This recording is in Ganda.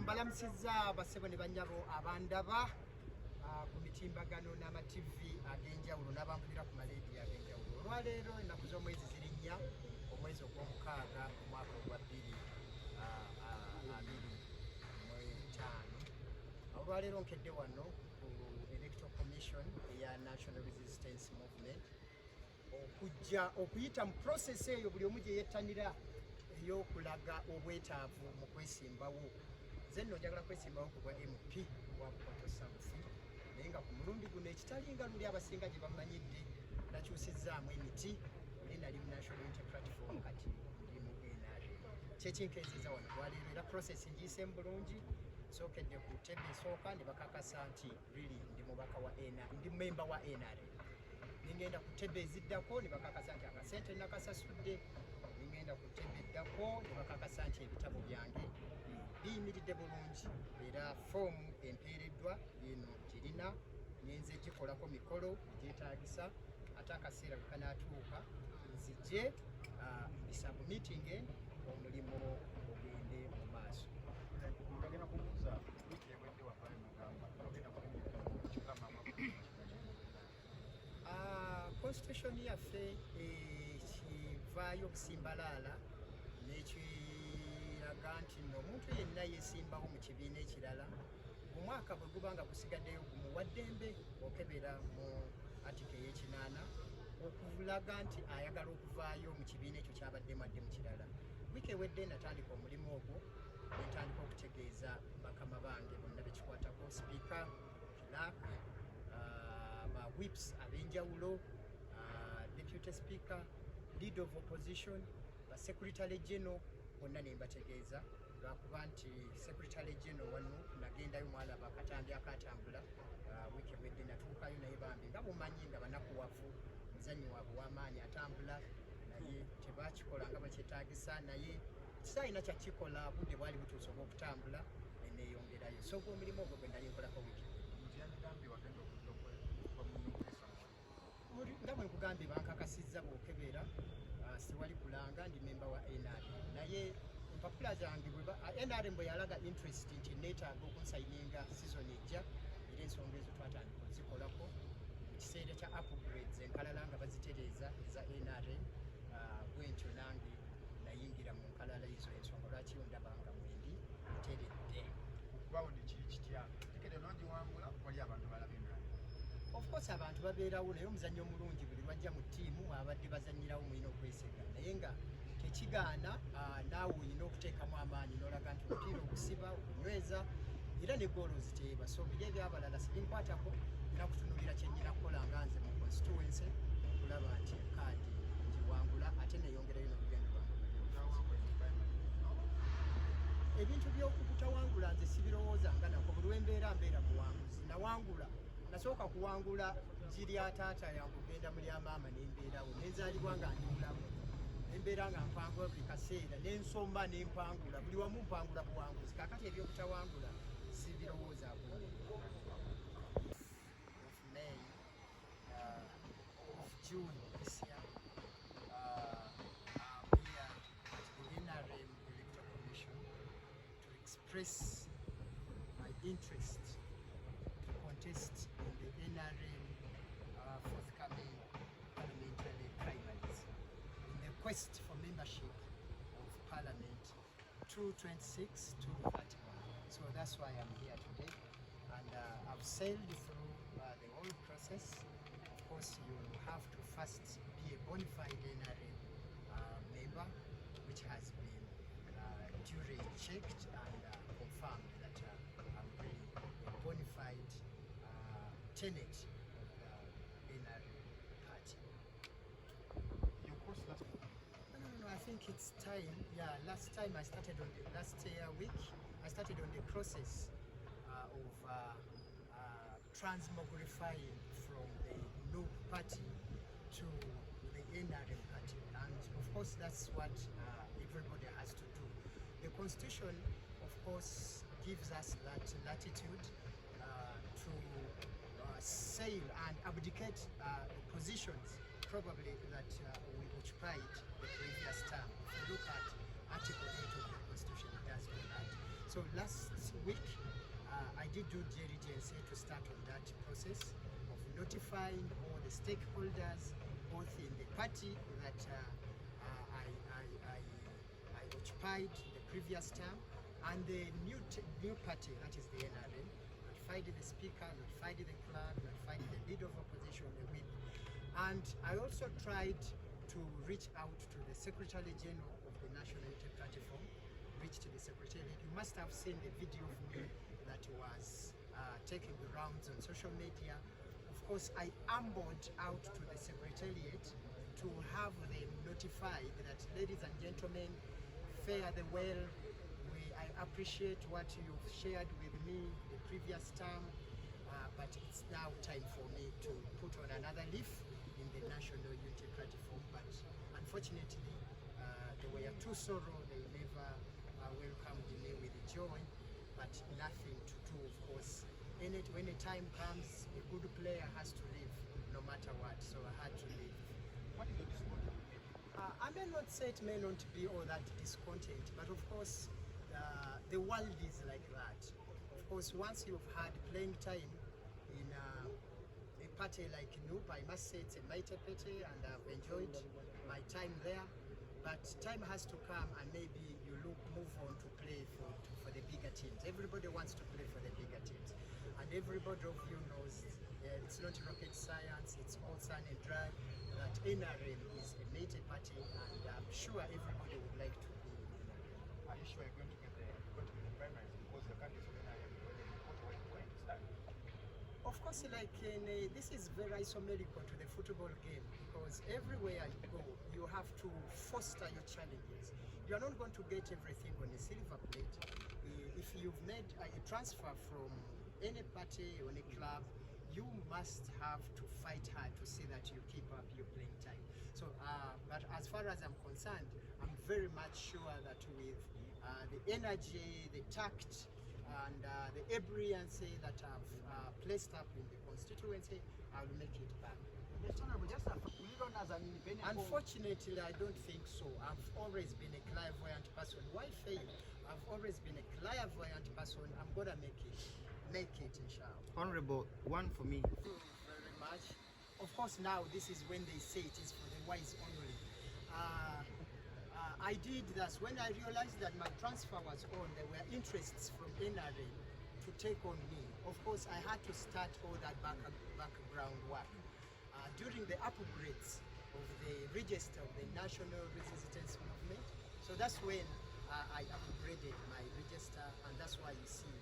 Mbalamusizza bassebo ne bannyabo abandaba ku mitimbagano n'amativi ag'enjawulo n'abampulira ku maleediyo ag'enjawulo. Olwaleero ennaku z'omwezi ziri 4 omwezi ogw'omukaaga omwaka ogwa 2025. Olwaleero nkedde wano ku Electoral Commission eya National Resistance Movement okujja okuyita mu process eyo buli omu gye yettanira ey'okulaga obwetaavu mu kwesimbawo. Nze nno njagala kwesimbawo ku bwa MP obwa Bukoto South, naye nga ku mulundi guno ekitalinga luli abasinga gye bamanyidde nakyusizzaamu emiti. Oli nali mu National Unity Platform, kati ndi mu NRM. Kyekinkeezeza wano olwaleero era process ngiyiseemu bulungi. Sookedde ku ttebe esooka ne bakakasa nti really ndi mubaka wa NRM, ndi memba wa NRM. Ningenda ku ttebe eziddako ne bakakasa nti akasente nakasasudde. Ningenda ku ttebe eddako ne bakakasa nti ebitabo byange biyimiridde bulungi era foomu empeereddwa eno girina nyenze gikolako mikolo egyetaagisa, ate akaseera bwe kanaatuuka nzije bisabumitinge omulimu ogende mu maaso. Constitution yaffe ekivaayo okusimbalaala n'ekiraga nti omuntu yenna yeesimbawo mu kibiina ekirala omwaka bwe guba nga gusigaddeyo gumuwa ddembe okebera mu atika ey'ekinaana okulaga nti ayagala okuvaayo mu kibiina ekyo ky'abaddemu adde mu kirala. Wiiki ewedde natandika omulimu ogwo, netandika okutegeeza bakama bange bonna bekikwatako, sipiika, clerk, ba whips ab'enjawulo, deputy speaker, leader of opposition, ba secretary general bonna ne mbategeeza lwakuba nti secretary general wa NUP nagendayo mwalaba akatambi akatambula wiiki ewedde natuukayo naye bambi nga bumanyi nga banakuwavu muzannyi waabwe w'amaanyi atambula naye tebakikola nga bakyetaagisa, naye kisaayina kyakikola budde bwali butuuse obw'okutambula neeyongerayo. So omulimu ogwo gwe nali nkolako wiiki nga bwe nkugambye bankakasizza bw'okebera siwali kulanga ndi memba wa NRM, naye empapula zange NRM bwe yalaga interest nti neetaaga okunsayininga season ejja era ensonga ezo twatandika ozikolako mu kiseera kya upgrades enkalala nga bazitereeza eza NRM. Bwentyo nange nayingira mu nkalala ezo, ensonga lwaki ondabanga mwendi nteredde. Okubawo ne kiri kitya tekere n'ogiwangula wali abantu balaba NRM. Of course abantu babeerawo, naye omuzannyo omulungi buli lwajja mu ttiimu abadde bazannyirawo mulina okwesega, naye nga tekigaana naawe olina okuteekamu amaanyi n'olaga nti omupiira ogusiba okunyweza era ne goolo oziteeba. So biri ebyabalala sibinkwatako, nina kutunuulira kyennyina kukola nga nze mu constituency okulaba nti kaadi ngiwangula ate neeyongerayo n'olugendo lwange. Ebintu by'okubutawangula nze sibirowoozanga nako, buli lwembeera mbeera muwanguzi. Nawangula, nasooka kuwangula giri ataata yange ogenda muli amaama nembeerawo, nenzaalibwa nga ndi mulamu, nembeera nga mpangula buli kaseera, nensomba nempangula, buli wamu mpangula buwanguzi. Kaakati eby'obutawangula sibirowoozaako. Of May, of June this year, I'm here at the NRM Electoral Commission to express my interest to contest in the NRM forthcoming parliamentary primaries in the quest for membership of Parliament 226 to 31. So that's why I'm here today, and I've sailed through the whole process. Of course, you have to first be a bona fide NRM member, which has been duly checked and confirmed that I'm really a bona fide tenet of the NRM party. Your course last No, I think it's time. Yeah, last time I started on the last week, I started on the process of transmogrifying from the NUP party to the NRM party, and of course that's what everybody has to do. The constitution, of course, gives us that latitude to sail and abdicate positions probably that we occupied the previous term. If you look at Article 8 of the Constitution, it does do that. So last week, I did due diligence to start on that process of notifying all the stakeholders, both in the party that I occupied the previous term, and the new party, that is the NRM, notified the speaker, notified the clerk, notified the leader of opposition, the whip. And I also tried to reach out to the Secretary General of the National Unity Platform, reached the Secretariat. You must have seen the video of me that was taking the rounds on social media. Of course, I ambled out to the Secretariat to have them notified that, ladies and gentlemen, fare the well. I appreciate what you've shared with me the previous term, but it's now time for me to put on another leaf in the National Unity Platform. But unfortunately, they were too sorrow. They never welcomed me with joy, but nothing to do, of course. When the time comes, a good player has to leave, no matter what. So I had to leave. What is your discontent? I may not say it may not be all that discontent, but of course, the world is like that. Of course, once you've had playing time in a party like NUP, I must say it's a mighty party, and I've enjoyed my time there. But time has to come, and maybe you move on to play for the bigger teams. Everybody wants to play for the bigger teams, and everybody of you knows it's not rocket science. It's all sun and dry. That NRM is a major party, and I'm sure everybody would like to be in NRM. Are you sure you're going to get the primaries? Because the candidates of NRM already reported when it started. Of course, like this is very isomerical to the football game, because everywhere you go, you have to foster your challenges. You are not going to get everything on a silver plate. If you've made a transfer from any party or any club, you must have to fight hard to see that you keep up your playing time. So, but as far as I'm concerned, I'm very much sure that with the energy, the tact, and the brilliancy that I've placed up in the constituency, I will make it back. Unfortunately, I don't think so. I've always been a clairvoyant person. Why fail? I've always been a clairvoyant person. I'm gonna make it, inshallah. Honorable, one for me. Thank you very much. Of course, now this is when they say it is for the wise only. I did that when I realized that my transfer was on. There were interests from NRA to take on me. Of course, I had to start all that background work. During the upgrades of the register of the National Resistance Movement, so that's when I upgraded my register, and that's why you see